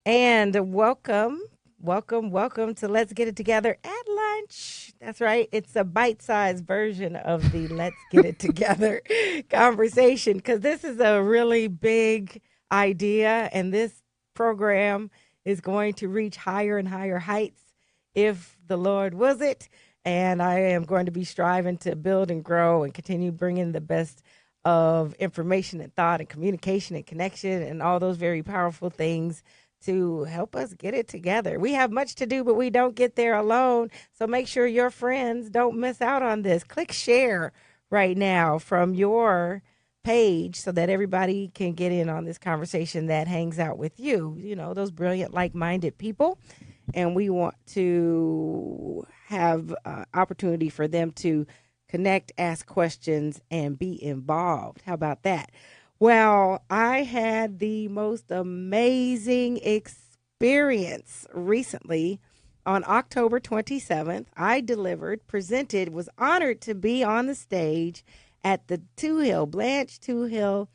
And welcome to Let's Get It Together at Lunch. That's right. It's a bite-sized version of the Let's Get It Together conversation because this is a really big idea, and this program is going to reach higher and higher heights if the Lord wills it. And I am going to be striving to build and grow and continue bringing the best of information and thought and communication and connection and all those very powerful things to help us get it together. We have much to do, but we don't get there alone. So make sure your friends don't miss out on this. Click share right now from your page so that everybody can get in on this conversation that hangs out with you. You know, those brilliant, like-minded people. And we want to have opportunity for them to connect, ask questions, and be involved. How about that? Well, I had the most amazing experience recently. On October 27th, I presented, was honored to be on the stage at the Blanche Two-Hill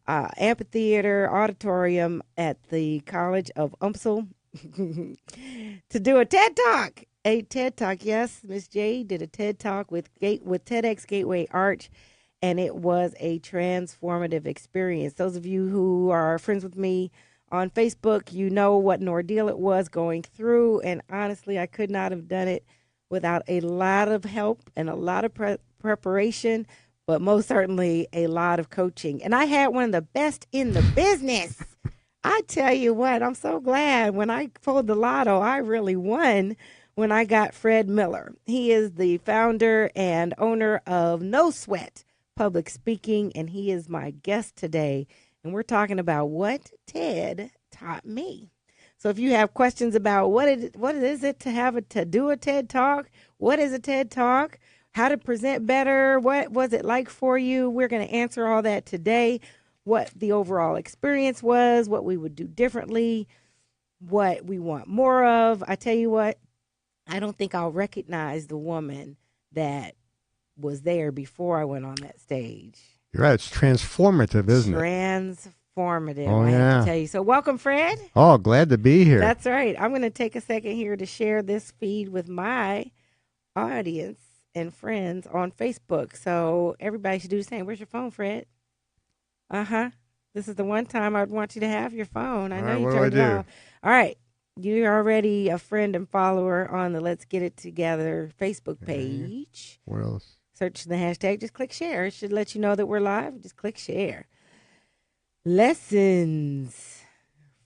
Amphitheater Auditorium at the College of UMSL to do a TED Talk. A TED Talk, yes. Miss Jade did a TED Talk with TEDxGatewayArch. And it was a transformative experience. Those of you who are friends with me on Facebook, you know what an ordeal it was going through. And honestly, I could not have done it without a lot of help and a lot of preparation, but most certainly a lot of coaching. And I had one of the best in the business. I tell you what, I'm so glad when I pulled the lotto, I really won when I got Fred Miller. He is the founder and owner of No Sweat Public Speaking, and he is my guest today, and we're talking about what TED taught me. So if you have questions about what is it to do a TED Talk, what is a TED Talk, how to present better, what was it like for you, we're going to answer all that today, what the overall experience was, what we would do differently, what we want more of. I tell you what, I don't think I'll recognize the woman that was there before I went on that stage. You're right. It's transformative, isn't it? Transformative, Oh, I yeah. have to tell you. So welcome, Fred. Oh, glad to be here. That's right. I'm going to take a second here to share this feed with my audience and friends on Facebook. So everybody should do the same. Where's your phone, Fred? Uh-huh. This is the one time I'd want you to have your phone. I All know right, you what turned do I it do? on. All right. You're already a friend and follower on the Let's Get It Together Facebook page. What else? Search the hashtag. Just click share. It should let you know that we're live. Just click share. Lessons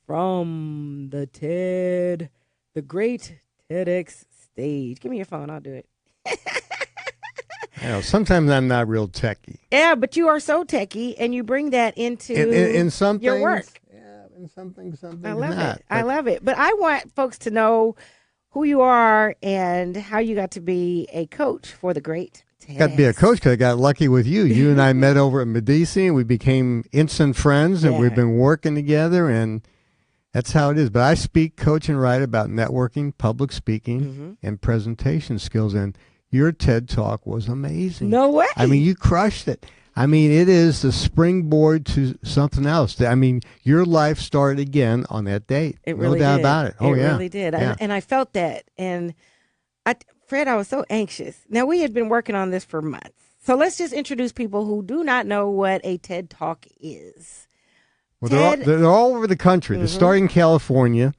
from the great TEDx stage. Give me your phone. I'll do it. I know, sometimes I'm not real techie. Yeah, but you are so techie, and you bring that into In some your things, work. yeah, in some things I love not. it. I love it. But I want folks to know who you are and how you got to be a coach for the great TEDx. Got to be a coach because I got lucky with you. You and I met over at Medici, and we became instant friends, and we've been working together, and that's how it is. But I speak, coach, and write about networking, public speaking, and presentation skills, and your TED Talk was amazing. No way. I mean, you crushed it. I mean, it is the springboard to something else. I mean, your life started again on that date. It really no doubt did. about it. Oh, it yeah. really did. Yeah. And I felt that. And Fred, I was so anxious. Now, we had been working on this for months. So let's just introduce people who do not know what a TED Talk is. Well, they're all over the country. They're starting in California,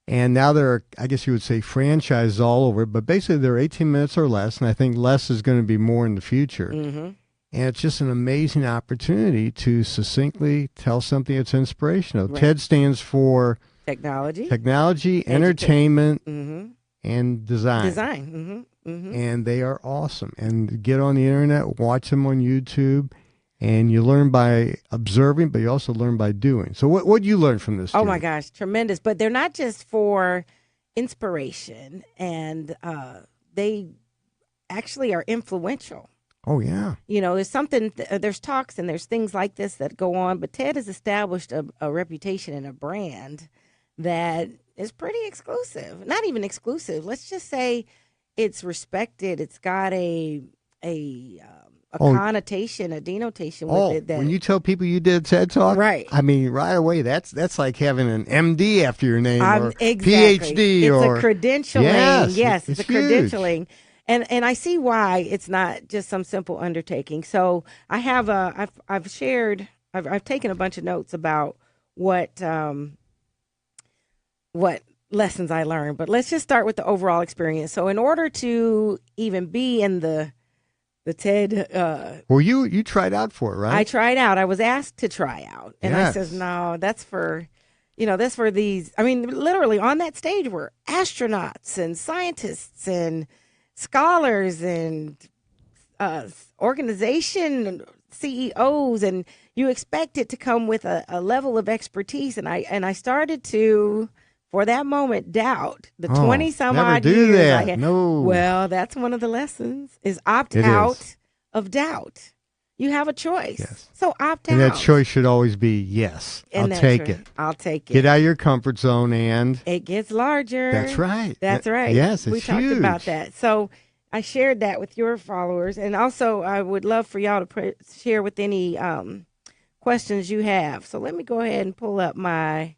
and now there are, I guess you would say, franchises all over. But basically, they're 18 minutes or less, and I think less is going to be more in the future. And it's just an amazing opportunity to succinctly tell something that's inspirational. Right. TED stands for Technology, entertainment, and design. Mm-hmm. And they are awesome. And get on the internet, watch them on YouTube, and you learn by observing, but you also learn by doing. So what did you learn from this? Oh, my gosh, tremendous. But they're not just for inspiration, and they actually are influential. Oh, yeah. You know, there's talks and there's things like this that go on, but TED has established a reputation and a brand that is pretty exclusive. Not even exclusive. Let's just say it's respected. It's got a connotation, a denotation with it. That when you tell people you did a TED Talk, right? I mean, right away, that's like having an MD after your name or exactly. PhD. It's or a credentialing. Yes, It's a huge. credentialing. And I see why it's not just some simple undertaking. So I have I've taken a bunch of notes about what lessons I learned. But let's just start with the overall experience. So in order to even be in the TED, well, you tried out for it, right? I tried out. I was asked to try out, and yes. I says, no, that's for these. I mean, literally on that stage were astronauts and scientists and scholars and organization CEOs, and you expect it to come with a level of expertise. And I started to, for that moment, doubt the 20 some odd years I had. No. Well, that's one of the lessons is opt out of doubt. You have a choice. Yes. So opt out. And that choice should always be yes. I'll take it. I'll take it. Get out of your comfort zone and it gets larger. That's right. That's right. Yes, it's we talked huge. about that. So I shared that with your followers, and also I would love for y'all to share with any questions you have. So let me go ahead and pull up my.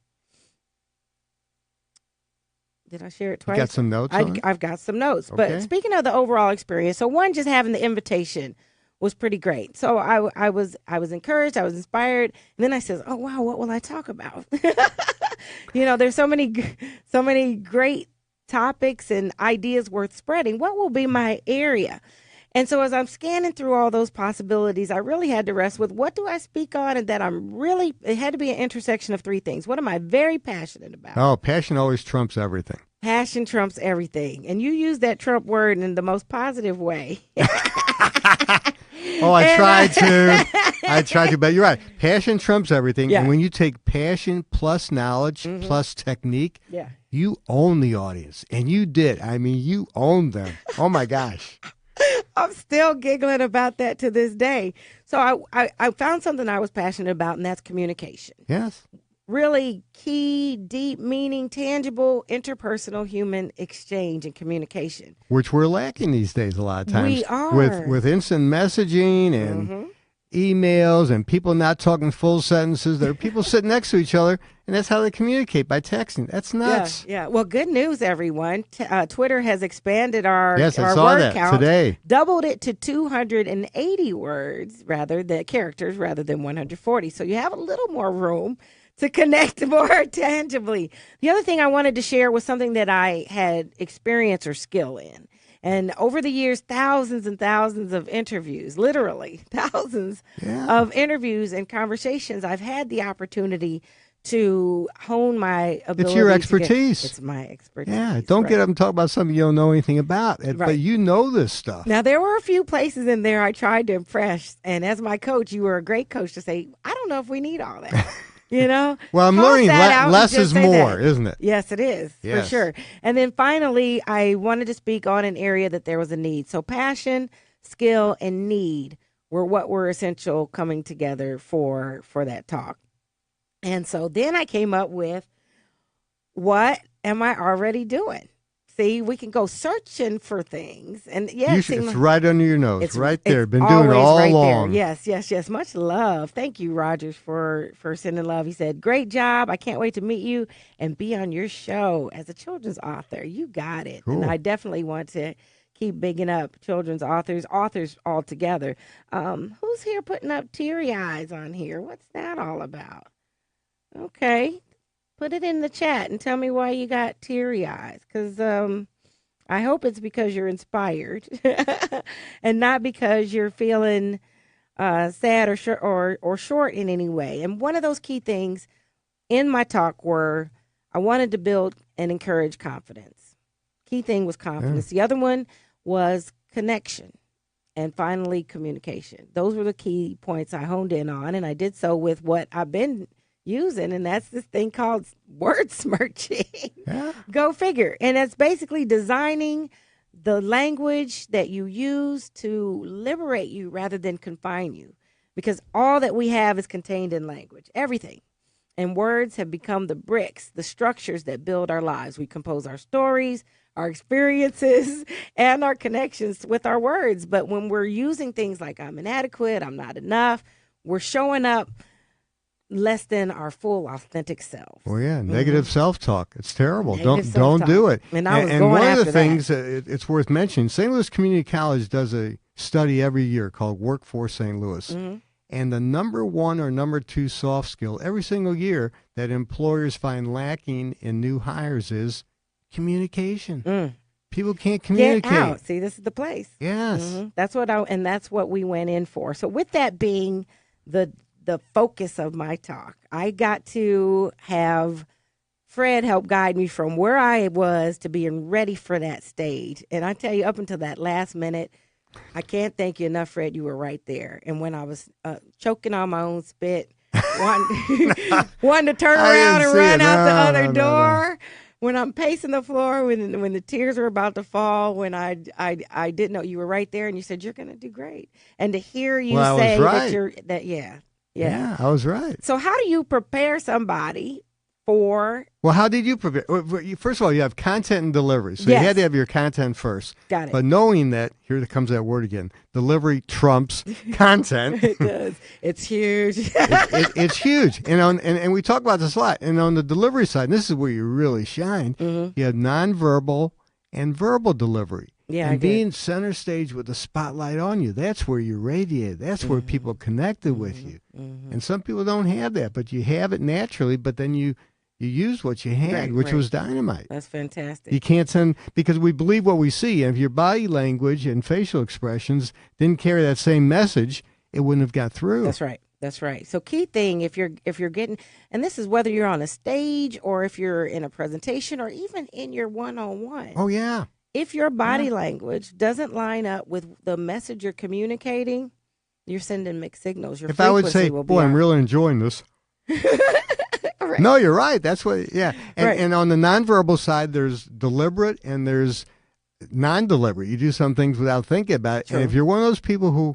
Did I share it twice? You got some notes on it? I've got some notes. Okay. But speaking of the overall experience, so one, just having the invitation was pretty great. So I was encouraged, I was inspired, and then I said, "Oh wow, what will I talk about?" There's so many great topics and ideas worth spreading. What will be my area? And so as I'm scanning through all those possibilities, I really had to wrestle with what do I speak on, and that it had to be an intersection of three things. What am I very passionate about? Oh, passion always trumps everything. Passion trumps everything. And you use that Trump word in the most positive way. I tried to, but you're right. Passion trumps everything. Yeah. And when you take passion plus knowledge plus technique, you own the audience. And you did. I mean, you owned them. Oh, my gosh. I'm still giggling about that to this day. So I found something I was passionate about, and that's communication. Yes. Really key, deep meaning, tangible, interpersonal human exchange and communication. Which we're lacking these days a lot of times. We are. With instant messaging and emails and people not talking full sentences. There are people sitting next to each other, and that's how they communicate, by texting. That's nuts. Yeah. Well, good news, everyone. Twitter has expanded our I saw word that count today. Doubled it to 280 characters rather than 140. So you have a little more room to connect more tangibly. The other thing I wanted to share was something that I had experience or skill in. And over the years, thousands and thousands of interviews, literally thousands of interviews and conversations, I've had the opportunity to hone my ability. It's your expertise. It's my expertise. Yeah, don't get up and talk about something you don't know anything about. But you know this stuff. Now, there were a few places in there I tried to impress. And as my coach, you were a great coach to say, I don't know if we need all that. Well, I'm learning less is more, isn't it? Yes, it is, for sure. And then finally, I wanted to speak on an area that there was a need. So passion, skill, and need were what were essential coming together for that talk. And so then I came up with, what am I already doing? See, we can go searching for things. And it's right under your nose. It's right there. Been doing it all right along. There. Yes. Much love. Thank you, Rogers, for sending love. He said, great job. I can't wait to meet you and be on your show as a children's author. You got it. Cool. And I definitely want to keep bigging up children's authors all together. Who's here putting up teary eyes on here? What's that all about? Okay. Put it in the chat and tell me why you got teary eyes, because I hope it's because you're inspired and not because you're feeling sad or short in any way. And one of those key things in my talk were I wanted to build and encourage confidence. Key thing was confidence. The other one was connection. And finally, communication. Those were the key points I honed in on, and I did so with what I've been using, and that's this thing called word smirching. Go figure. And it's basically designing the language that you use to liberate you rather than confine you, because all that we have is contained in language, everything. And words have become the bricks, the structures that build our lives. We compose our stories, our experiences, and our connections with our words. But when we're using things like I'm inadequate, I'm not enough, we're showing up less than our full authentic selves. Well, yeah, negative self-talk. It's terrible. Negative Don't self-talk. do it. And I was and going one of after the things it's worth mentioning, St. Louis Community College does a study every year called Workforce St. Louis. Mm-hmm. And the number one or number two soft skill every single year that employers find lacking in new hires is communication. People can't communicate. Get out. See, this is the place. Yes. Mm-hmm. That's what we went in for. So with that being the focus of my talk, I got to have Fred help guide me from where I was to being ready for that stage. And I tell you, up until that last minute, I can't thank you enough, Fred. You were right there. And when I was choking on my own spit, wanting to turn around and run out the other door, when I'm pacing the floor, when the tears were about to fall, when I didn't know, you were right there, and you said you're going to do great. And to hear you say that Yeah, I was right. So how do you prepare somebody for? Well, how did you prepare? First of all, you have content and delivery. So Yes. you had to have your content first. Got it. But knowing that, here comes that word again, delivery trumps content. It does. It's huge. It's huge. And we talk about this a lot. And on the delivery side, and this is where you really shine, you have nonverbal and verbal delivery. Yeah, and being center stage with the spotlight on you, that's where you radiate. That's where people connected with you. And some people don't have that, but you have it naturally, but then you used what you had, which was dynamite. That's fantastic. You can't send, because we believe what we see. And if your body language and facial expressions didn't carry that same message, it wouldn't have got through. That's right. That's right. So key thing, if you're getting, and this is whether you're on a stage or if you're in a presentation or even in your one-on-one. Oh, yeah. If your body language doesn't line up with the message you're communicating, you're sending mixed signals. Your if I would say, will boy, I'm really enjoying this. Right. No, you're right. That's what, yeah. And, Right. and on the nonverbal side, there's deliberate and there's non-deliberate. You do some things without thinking about it. True. And if you're one of those people who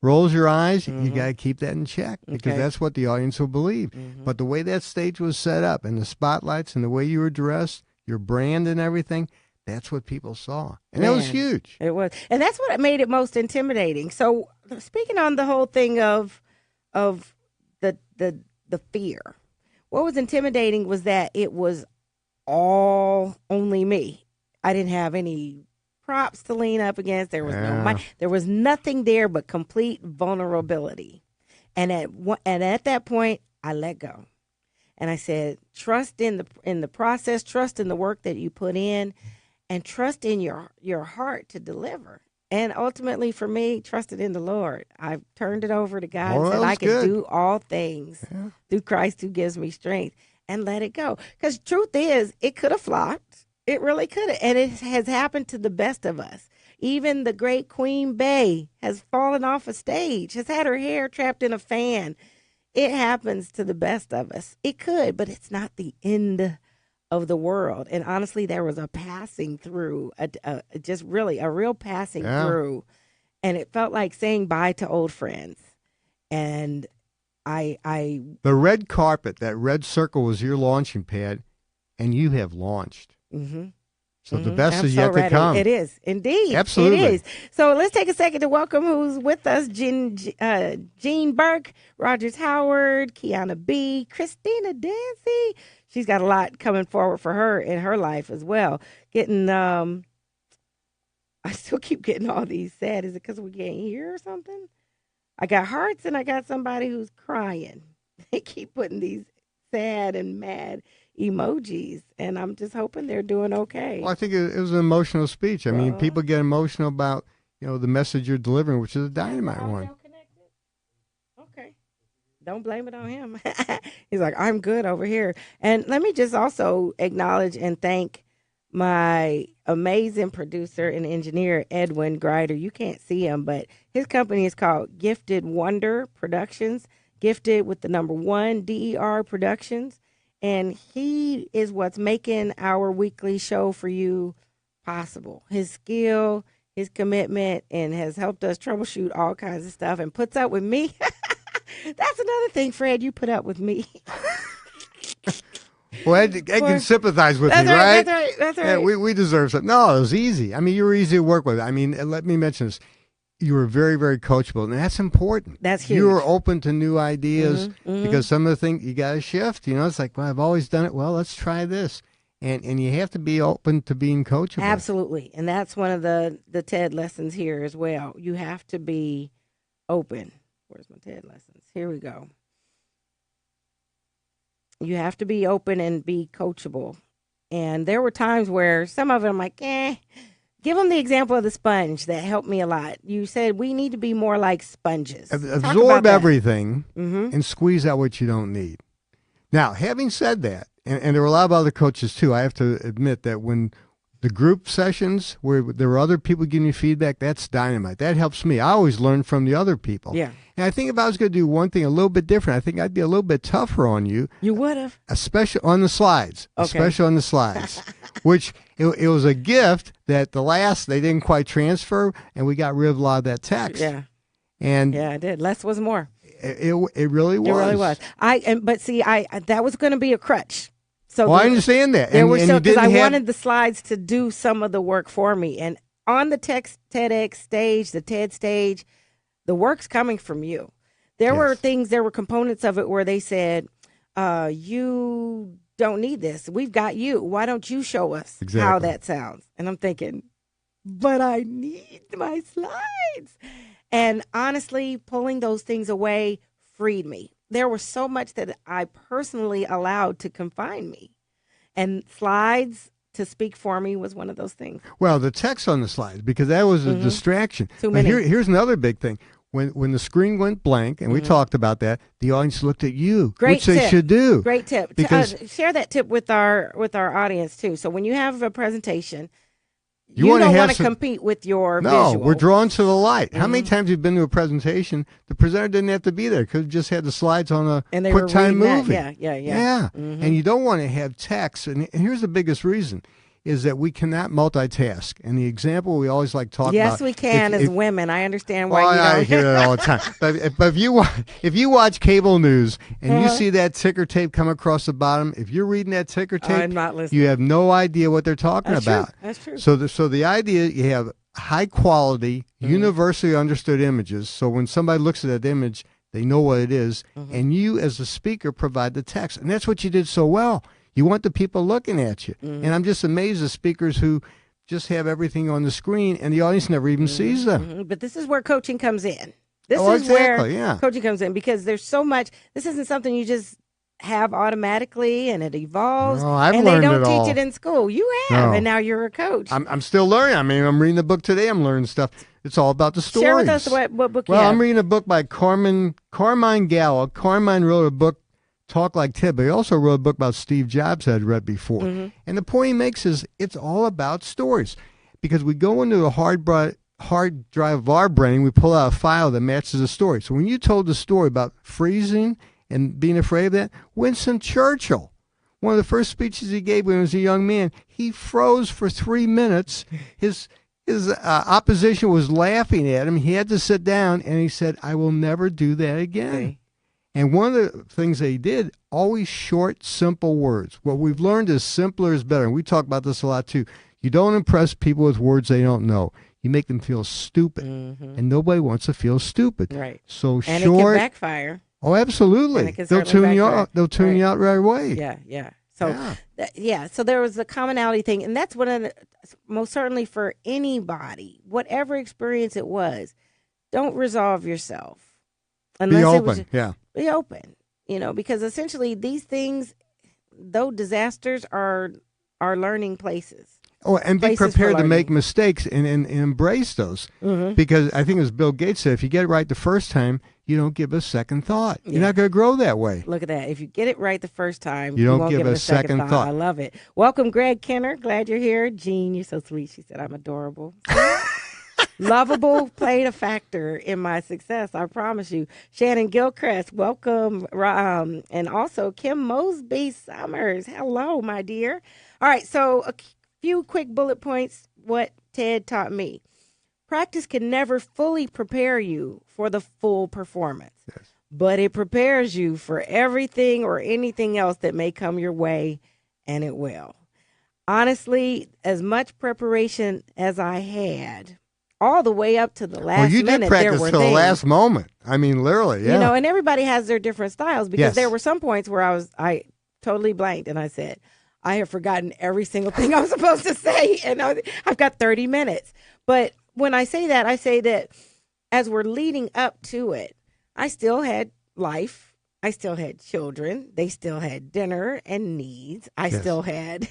rolls your eyes, you got to keep that in check because that's what the audience will believe. But the way that stage was set up and the spotlights and the way you were dressed, your brand and everything, that's what people saw. And that was huge. It was. And that's what made it most intimidating. So speaking on the whole thing of the fear, what was intimidating was that it was only me. I didn't have any props to lean up against. There was no mic. There was nothing there but complete vulnerability. And at that point, I let go. And I said, trust in the process, trust in the work that you put in, and trust in your heart to deliver. And ultimately, for me, trusted in the Lord. I turned it over to God and said, I can do all things through Christ who gives me strength, and let it go. Because truth is, it could have flopped. It really could have. And it has happened to the best of us. Even the great Queen Bey has fallen off a stage, has had her hair trapped in a fan. It happens to the best of us. It could, but it's not the end of the world. And honestly, there was a passing through, just really a real passing through. And it felt like saying bye to old friends. And the red carpet, that red circle was your launching pad, and you have launched. So the best is yet to come. It is, indeed. Absolutely. It is. So let's take a second to welcome who's with us. Jean Burke, Rogers Howard, Kiana B., Christina Dancy. She's got a lot coming forward for her in her life as well. I still keep getting all these sad. Is it because we can't hear or something? I got hearts and I got somebody who's crying. They keep putting these sad and mad emojis, and I'm just hoping they're doing okay. Well, I think it was an emotional speech. I mean, people get emotional about, the message you're delivering, which is a dynamite one. Okay. Don't blame it on him. He's like, I'm good over here. And let me just also acknowledge and thank my amazing producer and engineer, Edwin Grider. You can't see him, but his company is called Gifted Wonder Productions, gifted with the number 1, DER Productions. And he is what's making our weekly show for you possible. His skill, his commitment, and has helped us troubleshoot all kinds of stuff and puts up with me. That's another thing, Fred, you put up with me. Well, Ed can sympathize with me, right? right? That's right. That's right. Yeah, we deserve something. No, it was easy. I mean, you were easy to work with. I mean, let me mention this. You were very, very coachable, and that's important. That's huge. You were open to new ideas mm-hmm. because some of the things you got to shift. You know, it's like, well, I've always done it. Well, let's try this. And you have to be open to being coachable. Absolutely. And that's one of the TED lessons here as well. You have to be open. Where's my TED lessons? Here we go. You have to be open and be coachable. And there were times where some of them, like, give them the example of the sponge that helped me a lot. You said we need to be more like sponges. Absorb everything and squeeze out what you don't need. Now, having said that, and there were a lot of other coaches too, I have to admit that when the group sessions where there were other people giving you feedback, that's dynamite. That helps me. I always learn from the other people. Yeah. And I think if I was going to do one thing a little bit different, I think I'd be a little bit tougher on you. You would have. Especially on the slides. Okay. Especially on the slides. Which it was a gift that they didn't quite transfer, and we got rid of a lot of that text. Yeah. And yeah, I did. Less was more. It really was. It really was. But see, that was going to be a crutch. So I understand that. Because I wanted the slides to do some of the work for me. And on the TEDx stage, the TED stage, the work's coming from you. There were components of it where they said, you don't need this. We've got you. Why don't you show us how that sounds? And I'm thinking, but I need my slides. And honestly, pulling those things away freed me. There was so much that I personally allowed to confine me. And slides to speak for me was one of those things. Well, the text on the slides, because that was a distraction. Too many. Here's another big thing. When the screen went blank, and we talked about that, the audience looked at you, which they should do. Great tip. Because share that tip with our audience, too. So when you have a presentation, you don't want to compete with your visual. No, we're drawn to the light. How many times have you been to a presentation, the presenter didn't have to be there because just had the slides on a QuickTime movie. Yeah. And you don't want to have text. And here's the biggest reason, is that we cannot multitask. And the example we always like talk about. Yes, we can as women. I understand why you don't. I hear that all the time. But if you watch cable news and you see that ticker tape come across the bottom, if you're reading that ticker tape, I'm not listening. You have no idea what they're talking about. True. That's true. So the idea, you have high quality, universally understood images. So when somebody looks at that image, they know what it is. And you as the speaker provide the text. And that's what you did so well. You want the people looking at you. And I'm just amazed at speakers who just have everything on the screen and the audience never even sees them. But this is where coaching comes in. This is where coaching comes in, because there's so much. This isn't something you just have automatically and it evolves. No, I've and learned they don't it all. teach it in school. You have, and now you're a coach. I'm still learning. I mean, I'm reading the book today. I'm learning stuff. It's all about the stories. Share with us what book you have. Well, I'm reading a book by Carmine Gallo. Carmine wrote a book, Talk Like TED, but he also wrote a book about Steve Jobs I'd read before. And the point he makes is it's all about stories. Because we go into the hard drive of our brain, we pull out a file that matches the story. So when you told the story about freezing and being afraid of that, Winston Churchill, one of the first speeches he gave when he was a young man, he froze for 3 minutes. His opposition was laughing at him. He had to sit down, and he said, I will never do that again. Okay. And one of the things they did, always short, simple words. What we've learned is simpler is better. And we talk about this a lot, too. You don't impress people with words they don't know. You make them feel stupid. And nobody wants to feel stupid. Right. So and short. And it can backfire. Oh, absolutely. They'll tune you out. They'll tune you out right away. Yeah. So, so there was a commonality thing. And that's one of the, most certainly for anybody, whatever experience it was, don't resolve yourself. Be open, Be open, because essentially these things, though disasters, are learning places. Oh, and be prepared to make mistakes and embrace those. Because I think as Bill Gates said, if you get it right the first time, you don't give a second thought. You're not going to grow that way. Look at that. If you get it right the first time, you won't give it a second thought. I love it. Welcome, Greg Kenner. Glad you're here. Jean, you're so sweet. She said, I'm adorable. Lovable played a factor in my success, I promise you. Shannon Gilchrist, welcome. And also Kim Mosby Summers. Hello, my dear. All right, so a few quick bullet points, what TED taught me. Practice can never fully prepare you for the full performance. Yes. but it prepares you for everything or anything else that may come your way, and it will. Honestly, as much preparation as I had, all the way up to the last you minute, did practice there were till the things. last moment. I mean, literally, yeah. You know, and everybody has their different styles, because Yes. there were some points where I totally blanked, and I said, I have forgotten every single thing I was supposed to say, and I've got 30 minutes. But when I say that as we're leading up to it, I still had life. I still had children. They still had dinner and needs. I still had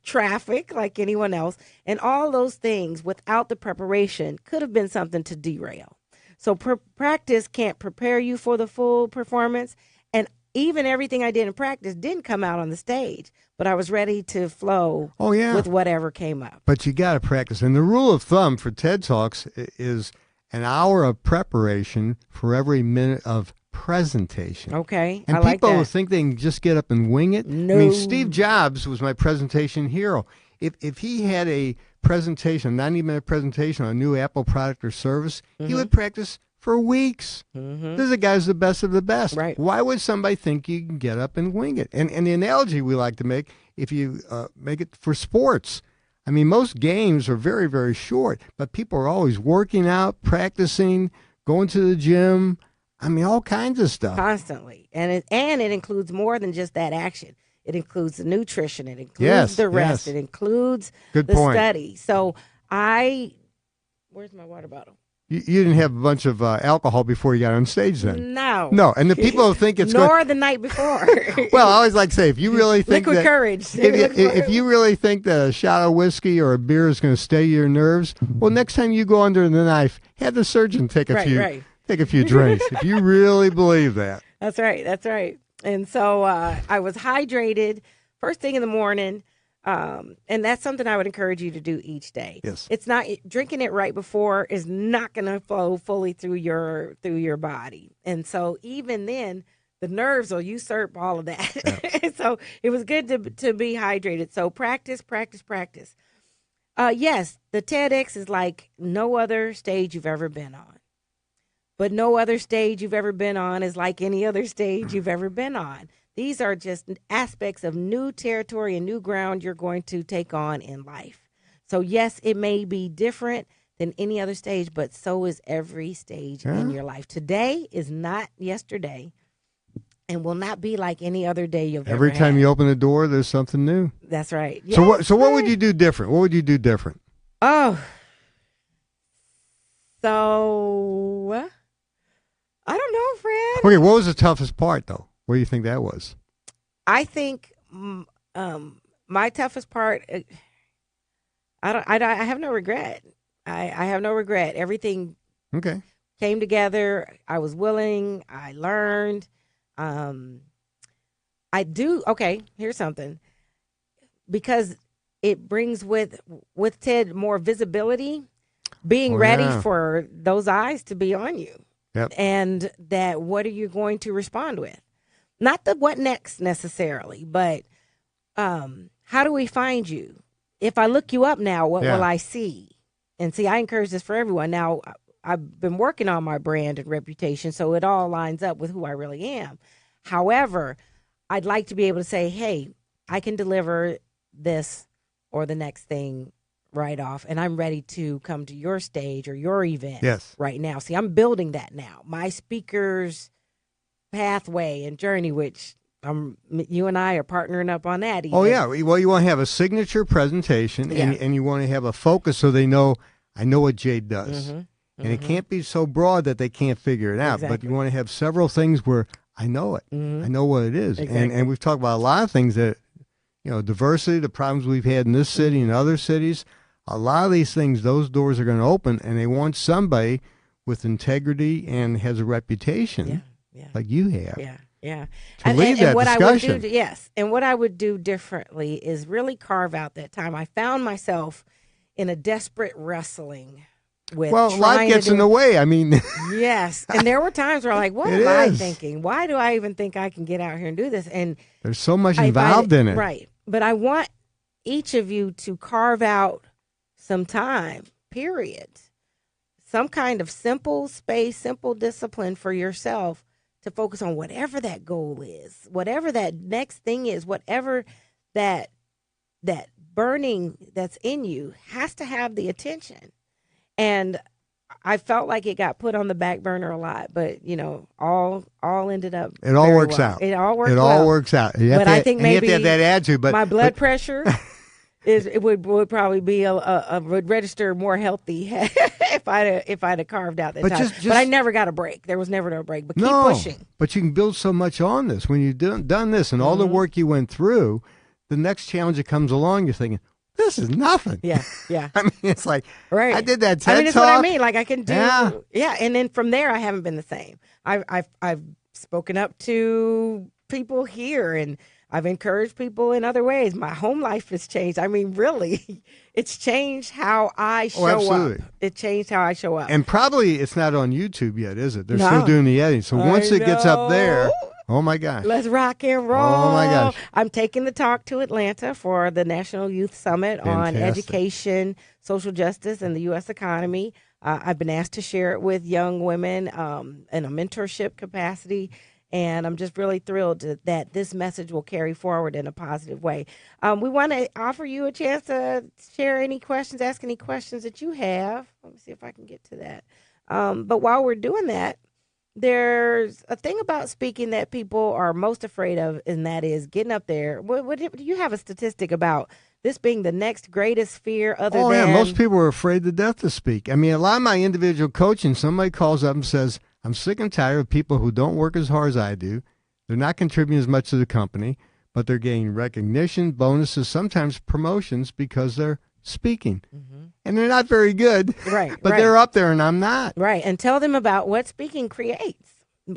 traffic like anyone else. And all those things without the preparation could have been something to derail. So practice can't prepare you for the full performance. And even everything I did in practice didn't come out on the stage, but I was ready to flow with whatever came up. But you got to practice. And the rule of thumb for TED Talks is an hour of preparation for every minute of presentation. Okay, and I like people that. think they can just get up and wing it. No. I mean, Steve Jobs was my presentation hero. If he had a presentation, a 90-minute presentation on a new Apple product or service, he would practice for weeks. This guy's the best of the best. Right. Why would somebody think you can get up and wing it? And the analogy we like to make, if you make it for sports, I mean, most games are very, very short, but people are always working out, practicing, going to the gym. I mean, all kinds of stuff. Constantly. And it includes more than just that action. It includes the nutrition. It includes the rest. It includes the study. So where's my water bottle? You didn't have a bunch of alcohol before you got on stage then? No. No, and the people think it's Nor the night before. Well, I always like to say, if you really think Liquid courage. If you really think that a shot of whiskey or a beer is going to steady your nerves, well, next time you go under the knife, have the surgeon take a few drinks, if you really believe that. That's right. That's right. And so I was hydrated first thing in the morning. And that's something I would encourage you to do each day. Yes. It's not drinking it right before is not going to flow fully through your body. And so even then the nerves will usurp all of that. Yeah. So it was good to be hydrated. So practice. Yes, the TEDx is like no other stage you've ever been on. But no other stage you've ever been on is like any other stage you've ever been on. These are just aspects of new territory and new ground you're going to take on in life. So, yes, it may be different than any other stage, but so is every stage in your life. Today is not yesterday and will not be like any other day you've ever had. Every time you open the door, there's something new. That's right. Yes, so what would you do different? What would you do different? Oh, so I don't know, Fred. Okay, what was the toughest part, though? What do you think that was? I think my toughest part, I have no regret. I have no regret. Everything came together. I was willing. I learned. I do. Okay, here's something. Because it brings with TED more visibility, being ready for those eyes to be on you. Yep. And that what are you going to respond with? Not the what next necessarily, but how do we find you? If I look you up now, what will I see? And see, I encourage this for everyone. Now, I've been working on my brand and reputation, so it all lines up with who I really am. However, I'd like to be able to say, hey, I can deliver this or the next thing right off, and I'm ready to come to your stage or your event right now. See, I'm building that now. My speaker's pathway and journey, which you and I are partnering up on that. Even. Oh, yeah. Well, you want to have a signature presentation, and you want to have a focus so they know, I know what Jade does. Mm-hmm. And it can't be so broad that they can't figure it out. Exactly. But you want to have several things where I know it. Mm-hmm. I know what it is. Exactly. And we've talked about a lot of things that, diversity, the problems we've had in this city and other cities, a lot of these things, those doors are going to open, and they want somebody with integrity and has a reputation like you have. Yeah. To lead that what discussion. I would do, and what I would do differently is really carve out that time. I found myself in a desperate wrestling with life gets in the way. I mean, yes. And there were times where I'm like, what am I thinking? Why do I even think I can get out here and do this? And there's so much involved in it. Right. But I want each of you to carve out some time, period. Some kind of simple space, simple discipline for yourself to focus on whatever that goal is, whatever that next thing is, whatever that burning that's in you has to have the attention. And I felt like it got put on the back burner a lot, but all ended up. It all works well. out. It all works. It all works out. But I think maybe you have to have that attitude. But my blood pressure would probably be would register more healthy if I'd have carved out that time. But I never got a break. There was never no break. But keep pushing. But you can build so much on this when you've done this and all the work you went through. The next challenge that comes along, you're thinking, this is nothing. Yeah. I mean, it's like, right. I did that TED Talk. Talk. That's what I mean. Like I can do, and then from there, I haven't been the same. I've spoken up to people here, and I've encouraged people in other ways. My home life has changed. I mean, really, it's changed how I show up. It changed how I show up. And probably it's not on YouTube yet, is it? They're still doing the editing. So once it gets up there, oh my gosh. Let's rock and roll. Oh my gosh. I'm taking the talk to Atlanta for the National Youth Summit on education, social justice, and the U.S. economy. I've been asked to share it with young women in a mentorship capacity. And I'm just really thrilled that this message will carry forward in a positive way. We want to offer you a chance to share any questions, ask any questions that you have. Let me see if I can get to that. But while we're doing that, there's a thing about speaking that people are most afraid of, and that is getting up there. Do you have a statistic about this being the next greatest fear other than... yeah, most people are afraid to death to speak. I mean, a lot of my individual coaching, somebody calls up and says, I'm sick and tired of people who don't work as hard as I do. They're not contributing as much to the company, but they're getting recognition, bonuses, sometimes promotions because they're speaking. Mm-hmm. And they're not very good. Right. But they're up there and I'm not. Right. And tell them about what speaking creates.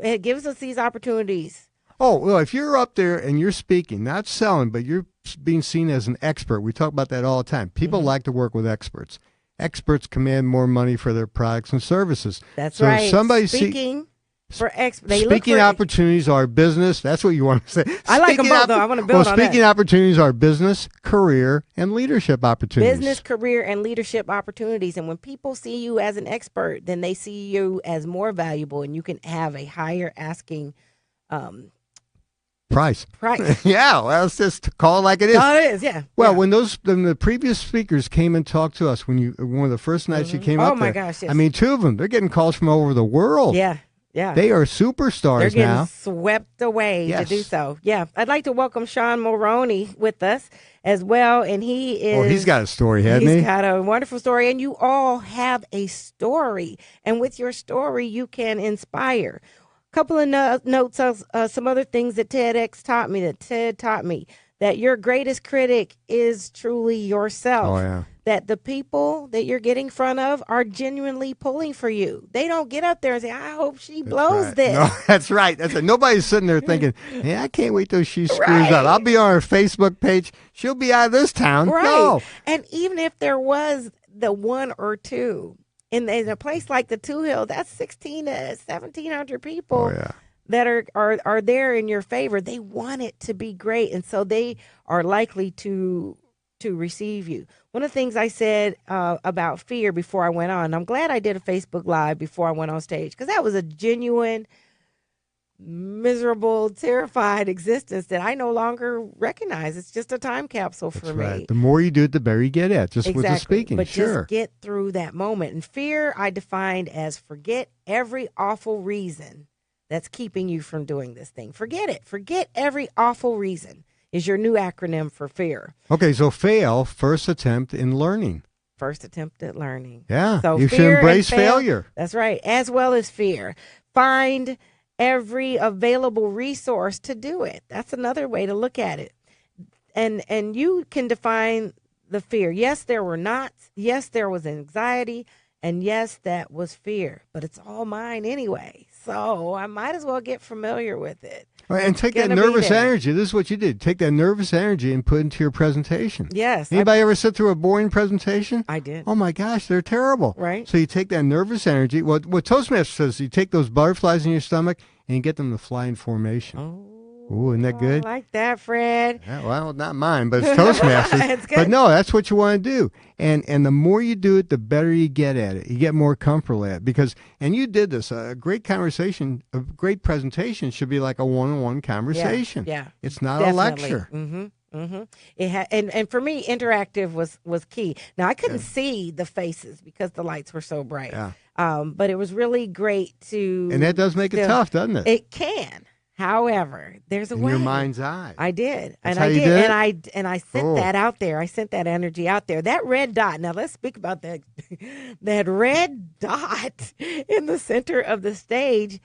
It gives us these opportunities. Oh, well, if you're up there and you're speaking, not selling, but you're being seen as an expert, we talk about that all the time. People like to work with experts. Experts command more money for their products and services. That's right. Somebody speaking for speaking opportunities are business. That's what you want to say. I like them both, though. I want to build on that. Speaking opportunities are business, career, and leadership opportunities. Business, career, and leadership opportunities. And when people see you as an expert, then they see you as more valuable, and you can have a higher asking price. Yeah, well, let's just call it like it is. Oh, it is, yeah. Well, when the previous speakers came and talked to us, one of the first nights you came up there. Oh, my gosh, yes. I mean, two of them, they're getting calls from all over the world. Yeah. They are superstars They're getting now. Swept away to do so. Yeah. I'd like to welcome Sean Mulroney with us as well. And he is... Oh, he's got a story, hasn't he? He's got a wonderful story. And you all have a story. And with your story, you can inspire. Couple of notes of some other things that TEDx taught me, that TED taught me, that your greatest critic is truly yourself. Oh, yeah. That the people that you're getting in front of are genuinely pulling for you. They don't get up there and say, I hope she blows this. No, that's right. Nobody's sitting there thinking, hey, I can't wait till she screws up. I'll be on her Facebook page. She'll be out of this town. Right. No. And even if there was the one or two, in a place like the Two Hills, that's 1,600 to 1,700 people that are there in your favor. They want it to be great, and so they are likely to receive you. One of the things I said about fear before I went on, I'm glad I did a Facebook Live before I went on stage, because that was a genuine, miserable, terrified existence that I no longer recognize. It's just a time capsule for me. The more you do it, the better you get at. Just exactly. with the speaking, but sure. Just get through that moment. And fear, I defined as forget every awful reason that's keeping you from doing this thing. Forget it. Forget every awful reason is your new acronym for fear. Okay, so fail, first attempt in learning. First attempt at learning. Yeah, so you should embrace failure. That's right, as well as fear. Find every available resource to do it. That's another way to look at it. And you can define the fear. Yes, there were knots. Yes, there was anxiety. And yes, that was fear. But it's all mine anyway. So I might as well get familiar with it. Right, and take that nervous energy. This is what you did. Take that nervous energy and put it into your presentation. Yes. Anybody ever sit through a boring presentation? I did. Oh, my gosh, they're terrible. Right. So you take that nervous energy. What Toastmaster says, you take those butterflies in your stomach and you get them to fly in formation. Oh. Ooh, isn't that good? I like that, Fred. Yeah, well, not mine, but it's Toastmasters. It's good. But no, that's what you want to do. And the more you do it, the better you get at it. You get more comfortable at it. Because, and you did this, a great conversation, a great presentation should be like a one-on-one conversation. Yeah. It's not Definitely. a lecture. Mm-hmm. Mm-hmm. And for me, interactive was key. Now I couldn't see the faces because the lights were so bright. Yeah. But it was really great to. And that does make it tough, doesn't it? It can. However, there's a way. In your mind's eye. I did. That's and how I you did. did And I sent that out there. I sent that energy out there. That red dot. Now let's speak about that. That red dot in the center of the stage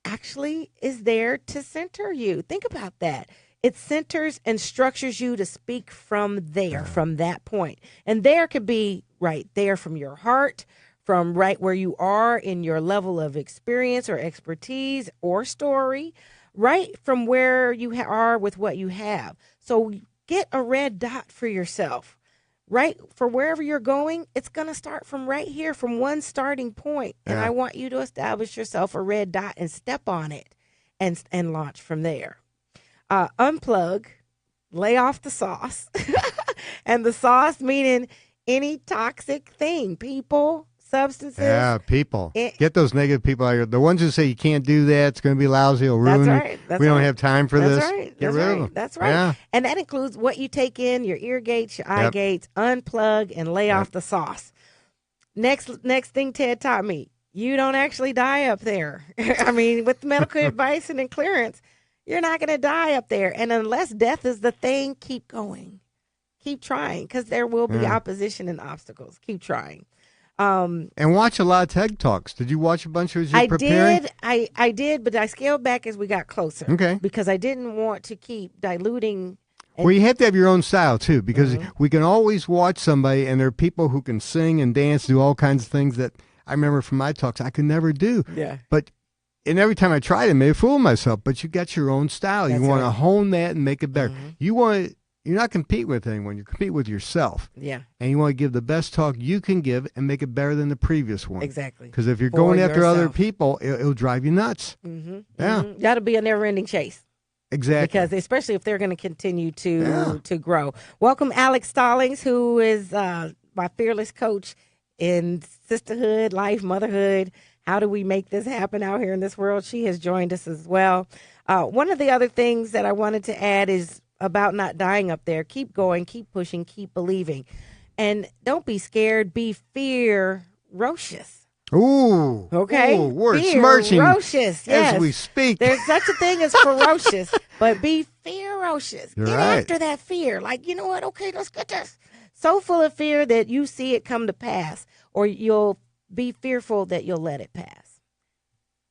actually is there to center you. Think about that. It centers and structures you to speak from there, from that point. And there could be right there from your heart, from right where you are in your level of experience or expertise or story, right from where you are with what you have. So get a red dot for yourself, right? For wherever you're going, it's going to start from right here, from one starting point. And I want you to establish yourself a red dot and step on it and launch from there. Unplug, lay off the sauce, and the sauce meaning any toxic thing, people, substances. Yeah, people. Get those negative people out of here. The ones who say you can't do that, it's going to be lousy, it'll ruin you. We don't have time for this. Get rid of them. That's right. Yeah. And that includes what you take in, your ear gates, your eye gates, unplug and lay off the sauce. Next thing Ted taught me, you don't actually die up there. I mean, with medical advice and clearance, you're not going to die up there. And unless death is the thing, keep going. Keep trying, because there will be opposition and obstacles. Keep trying. And watch a lot of TED Talks. Did you watch a bunch as you preparing? I did, but I scaled back as we got closer. Okay. Because I didn't want to keep diluting. Well, you have to have your own style, too, because we can always watch somebody, and there are people who can sing and dance, do all kinds of things that I remember from my talks I could never do. Yeah. And every time I tried it, I made a fool of myself. But you got your own style. You want to hone that and make it better. You're not competing with anyone. You compete with yourself. Yeah. And you want to give the best talk you can give and make it better than the previous one. Exactly. Because if you're going after other people, it'll drive you nuts. Yeah. That'll be a never-ending chase. Exactly. Because especially if they're going to continue to grow. Welcome, Alex Stallings, who is my fearless coach in sisterhood, life, motherhood. How do we make this happen out here in this world? She has joined us as well. One of the other things that I wanted to add is about not dying up there. Keep going, keep pushing, keep believing. And don't be scared. Be ferocious. Ooh. Okay? Ooh, we're smirching ferocious, yes. as we speak. There's such a thing as ferocious, but be ferocious. You're Get right. after that fear. Like, you know what? Okay, let's get this. So full of fear that you see it come to pass, or you'll be fearful that you'll let it pass.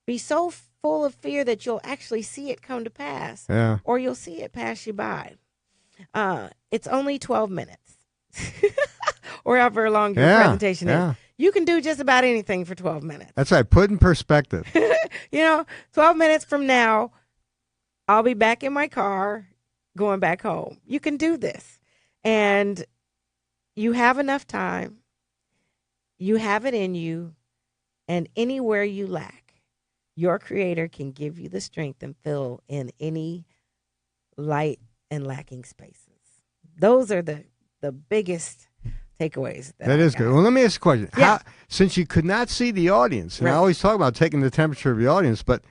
Be so full of fear that you'll actually see it come to pass, or you'll see it pass you by. It's only 12 minutes, or however long your presentation is. You can do just about anything for 12 minutes. That's right. Put in perspective. 12 minutes from now, I'll be back in my car going back home. You can do this. And you have enough time. You have it in you. And anywhere you lack, your Creator can give you the strength and fill in any light and lacking spaces. Those are the biggest takeaways. That is good. Well, let me ask you a question. Yeah. Since you could not see the audience, and I always talk about taking the temperature of the audience, but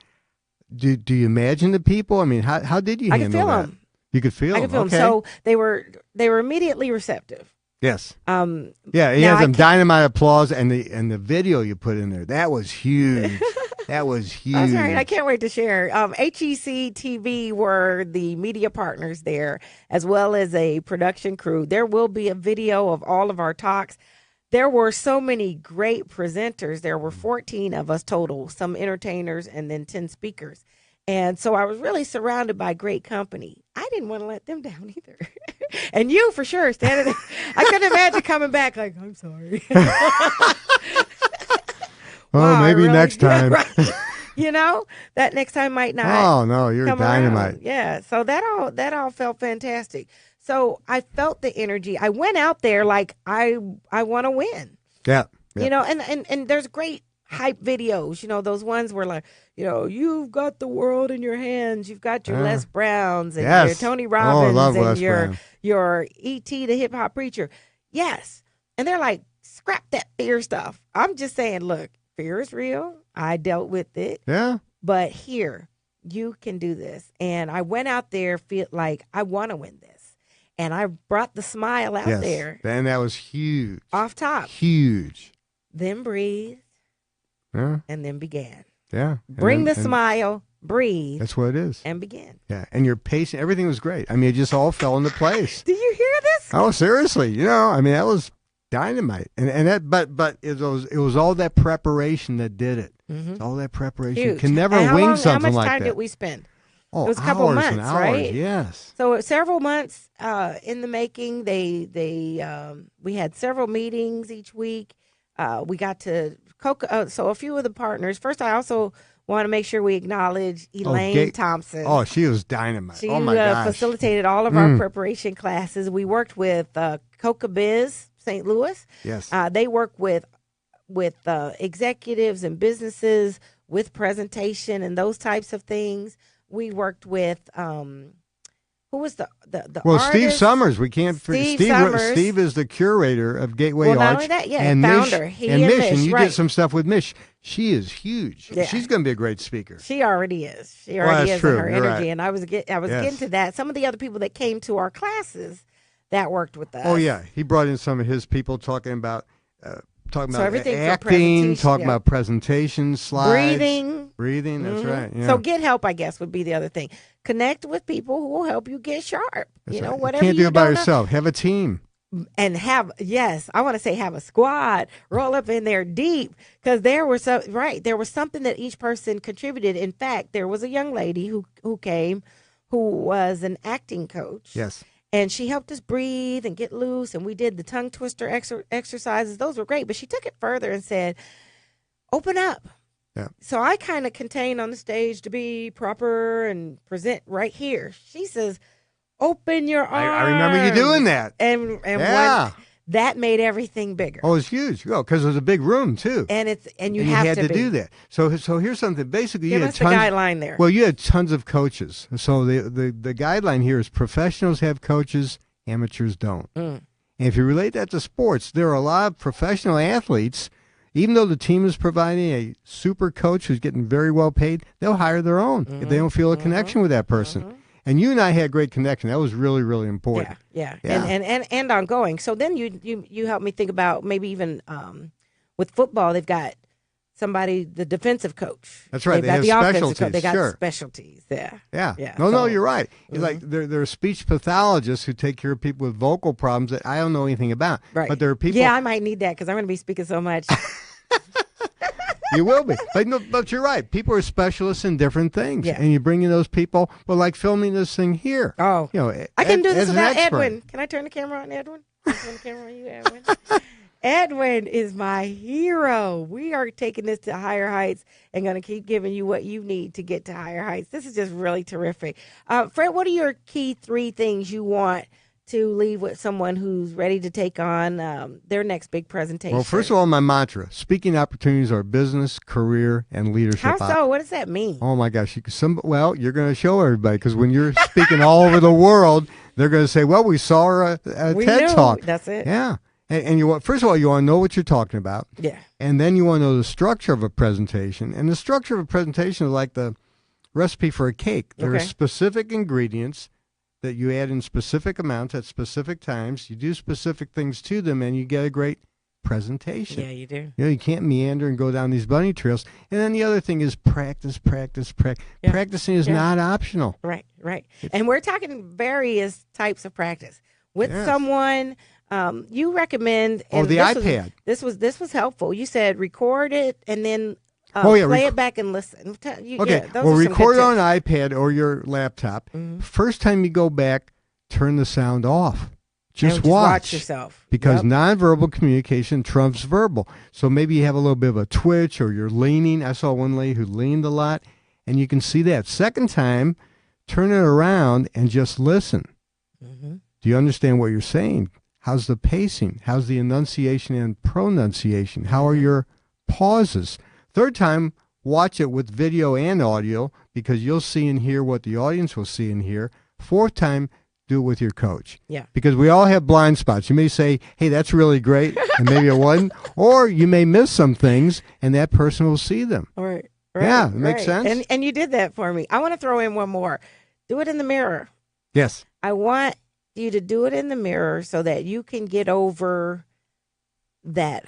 do you imagine the people? I mean, how did you handle that? I could feel them. You could feel them? I could feel them. So they were immediately receptive. Yes. He has some dynamite applause, and the video you put in there, that was huge. That was huge. That's right. I can't wait to share. HEC TV were the media partners there, as well as a production crew. There will be a video of all of our talks. There were so many great presenters. There were 14 of us total, some entertainers and then 10 speakers. And so I was really surrounded by great company. I didn't want to let them down either. And you, for sure, standing there. I couldn't imagine coming back like, I'm sorry. Maybe next time. That next time might not. Oh, no, you're dynamite. Around. Yeah, so that all felt fantastic. So I felt the energy. I went out there like I want to win. Yeah. And there's great hype videos, those ones where like, you've got the world in your hands. You've got your Les Browns and your Tony Robbins and your E.T. the hip hop preacher. Yes. And they're like, scrap that fear stuff. I'm just saying, look, fear is real. I dealt with it. Yeah. But here, you can do this. And I went out there, feel like I want to win this. And I brought the smile out there. And that was huge. Off top. Huge. Then breathe. Yeah. And then began. Yeah. Bring the smile, breathe. That's what it is. And begin. Yeah. And your pacing, everything was great. I mean, it just all fell into place. Do you hear this? Oh, seriously. That was dynamite. And that, but it was all that preparation that did it. Mm-hmm. It's all that preparation. Huge. You can never wing something like that. How much time did we spend? Oh, it was a couple hours months, and hours, right? Yes. So several months in the making. We had several meetings each week. We got to so a few of the partners. First, I also want to make sure we acknowledge Elaine Thompson. Oh, she was dynamite. She oh my gosh. Facilitated all of our preparation classes. We worked with Coca Biz St. Louis. Yes. They work with executives and businesses with presentation and those types of things. We worked with who was the artist? Steve Summers. We can't Steve Summers. Steve is the curator of Gateway Arch. Not only that, and founder. Mish, and you right. did some stuff with Mish. She is huge. Yeah. She's going to be a great speaker. She already is. She already is in her You're energy. right. And I was getting to that. Some of the other people that came to our classes that worked with us. Oh yeah, he brought in some of his people talking about everything acting, talking about presentation, slides, breathing. That's right. Yeah. So get help, I guess, would be the other thing. Connect with people who will help you get sharp. That's right. You Whatever can't do it by yourself. Have a team. And have a squad, roll up in there deep, because there was something that each person contributed. In fact, there was a young lady who came who was an acting coach. Yes. And she helped us breathe and get loose, and we did the tongue twister exercises. Those were great, but she took it further and said, open up. Yeah. So I kind of contain on the stage to be proper and present right here. She says, open your arms. I remember you doing that. And that made everything bigger. Oh, it's huge. Because it was a big room too. And you had to do that. So here's something. Basically, Give you us had the guideline there. Well, you had tons of coaches. So the guideline here is professionals have coaches, amateurs don't. And if you relate that to sports, there are a lot of professional athletes. Even though the team is providing a super coach who's getting very well paid, they'll hire their own if they don't feel a connection with that person. And you and I had a great connection. That was really, really important. Yeah. And ongoing. So then you helped me think about maybe even with football, they've got somebody, the defensive coach. That's right. They've got have the offensive coach. They got sure. specialties. Yeah. No, you're right. Like there are speech pathologists who take care of people with vocal problems that I don't know anything about. Right. But there are people. Yeah, I might need that because I'm going to be speaking so much. You will be. But you're right. People are specialists in different things. Yeah. And you bring in those people, but like filming this thing here. Oh. I can do this without Edwin. Can I turn the camera on, Edwin? Can I turn the camera on you, Edwin? Edwin is my hero. We are taking this to higher heights and going to keep giving you what you need to get to higher heights. This is just really terrific. Fred, what are your key 3 things you want to leave with someone who's ready to take on their next big presentation? Well, first of all, my mantra, speaking opportunities are business, career, and leadership. How so? What does that mean? Oh, my gosh. You're going to show everybody, because when you're speaking all over the world, they're going to say, well, we saw her at TED Talk. That's it. Yeah. And you want, first of all, you want to know what you're talking about. Yeah. And then you want to know the structure of a presentation. And the structure of a presentation is like the recipe for a cake. There are specific ingredients that you add in specific amounts at specific times. You do specific things to them, and you get a great presentation. Yeah, you do. You can't meander and go down these bunny trails. And then the other thing is practice. Yeah. Practicing is not optional. Right. And we're talking various types of practice. With someone, you recommend. And the iPad. This was helpful. You said record it and then play it back and listen. Record it on an iPad or your laptop. First time you go back, turn the sound off. Just watch yourself. Because nonverbal communication trumps verbal. So maybe you have a little bit of a twitch or you're leaning. I saw one lady who leaned a lot, and you can see that. Second time, turn it around and just listen. Do you understand what you're saying? How's the pacing? How's the enunciation and pronunciation? How are your pauses? Third time, watch it with video and audio because you'll see and hear what the audience will see and hear. Fourth time, do it with your coach. Yeah. Because we all have blind spots. You may say, hey, that's really great, and maybe it wasn't. Or you may miss some things, and that person will see them. Right. Yeah, it makes sense. And you did that for me. I want to throw in one more. Do it in the mirror. Yes. I want you to do it in the mirror so that you can get over that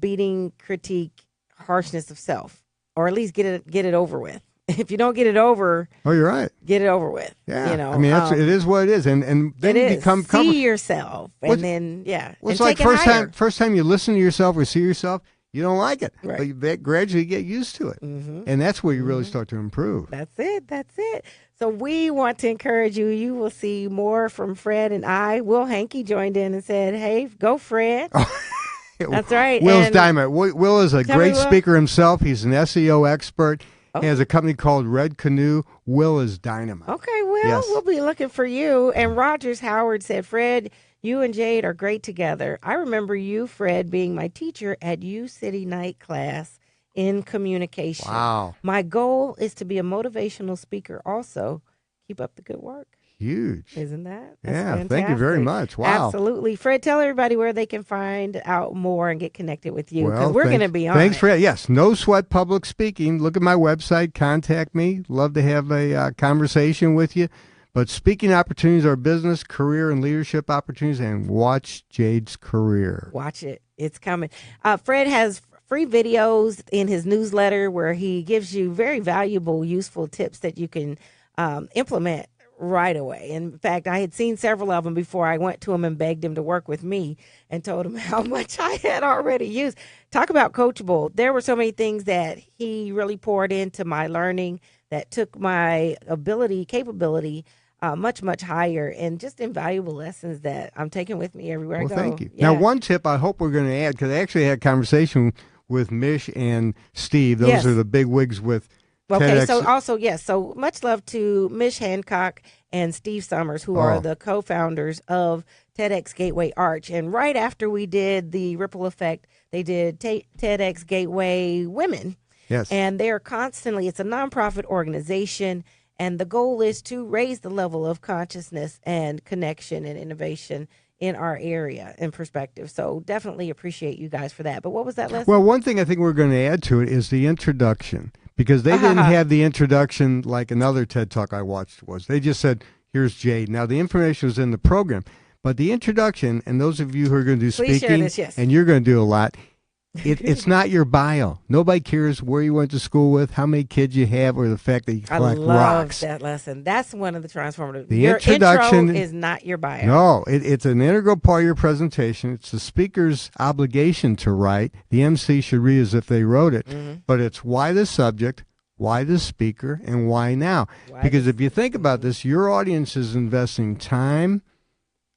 beating, critique, harshness of self, or at least get it over with. If you don't get it over, you're right. Get it over with. Yeah, you know. I mean, it is what it is, and then you become see yourself, and then Well, it's like first time you listen to yourself or see yourself, you don't like it, right. but you gradually get used to it, and that's where you really start to improve. That's it. So we want to encourage you. You will see more from Fred and I. Will Hankey joined in and said, "Hey, go Fred." That's right. Will's dynamite. Will is a great speaker himself. He's an SEO expert. He has a company called Red Canoe. Will is dynamite. Okay, Will, we'll be looking for you. And Rogers Howard said, Fred, you and Jade are great together. I remember you, Fred, being my teacher at U City Night class in communication. Wow. My goal is to be a motivational speaker also. Keep up the good work. Huge. Isn't that? That's fantastic. Thank you very much. Wow. Absolutely. Fred, tell everybody where they can find out more and get connected with you, because we're going to be on. Thanks, Fred. Yes, No Sweat Public Speaking. Look at my website. Contact me. Love to have a conversation with you. But speaking opportunities are business, career, and leadership opportunities, and watch Jade's career. Watch it. It's coming. Fred has free videos in his newsletter where he gives you very valuable, useful tips that you can implement right away. In fact, I had seen several of them before I went to him and begged him to work with me and told him how much I had already used. Talk about coachable. There were so many things that he really poured into my learning that took my capability much, much higher, and just invaluable lessons that I'm taking with me everywhere I go. Thank you. Yeah. Now, one tip I hope we're going to add, because I actually had a conversation with Mish and Steve. Those are the big wigs with Okay, TEDx. so also, yes, so much love to Mish Hancock and Steve Summers, who are the co-founders of TEDxGatewayArch. And right after we did the Ripple Effect, they did TEDx Gateway Women. Yes. And they're constantly, it's a nonprofit organization, and the goal is to raise the level of consciousness and connection and innovation in our area and perspective. So definitely appreciate you guys for that. But what was that lesson? Well, one thing I think we're going to add to it is the introduction, because they didn't have the introduction like another TED Talk I watched was. They just said, here's Jade. Now, the information was in the program, but the introduction, and those of you who are going to do Please speaking, share this, yes. and you're going to do a lot, it's not your bio. Nobody cares where you went to school with, how many kids you have, or the fact that you collect rocks. I love that lesson. That's one of the transformative. Your introduction intro is not your bio. No, it's an integral part of your presentation. It's the speaker's obligation to write. The MC should read as if they wrote it. Mm-hmm. But it's why the subject, why the speaker, and why now. Because if you think about this, your audience is investing time,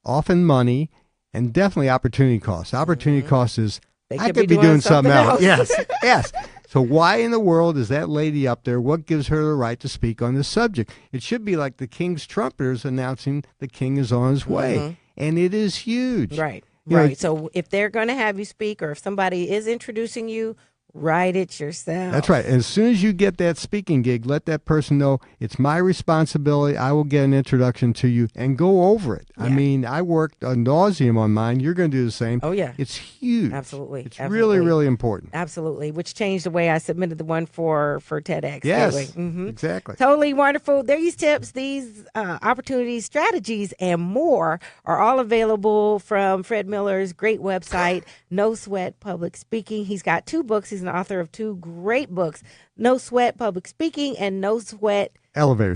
often money, and definitely opportunity costs. Opportunity cost is, I could be doing something else. Yes. So why in the world is that lady up there? What gives her the right to speak on this subject? It should be like the king's trumpeters announcing the king is on his way. And it is huge. Right. You know, so if they're going to have you speak, or if somebody is introducing you, write it yourself. That's right. And as soon as you get that speaking gig, let that person know it's my responsibility. I will get an introduction to you and go over it. Yeah. I mean, I worked ad nauseum on mine. You're going to do the same. Oh, yeah. It's huge. Absolutely. It's really, really important. Absolutely. Which changed the way I submitted the one for TEDx. Yes, exactly. Totally wonderful. These tips, these opportunities, strategies, and more are all available from Fred Miller's great website, No Sweat Public Speaking. He's got 2 books. He's an author of 2 great books, No Sweat Public Speaking and No Sweat Elevator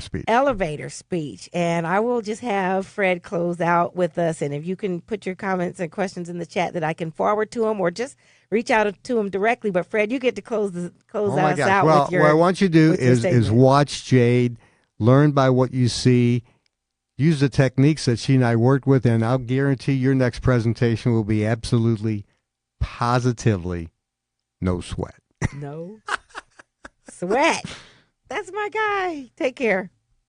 Speech. And I will just have Fred close out with us. And if you can put your comments and questions in the chat that I can forward to him, or just reach out to him directly. But Fred, you get to close us out with your. What I want you to do is watch Jade, learn by what you see, use the techniques that she and I worked with, and I'll guarantee your next presentation will be absolutely, positively no sweat. No sweat. That's my guy. Take care.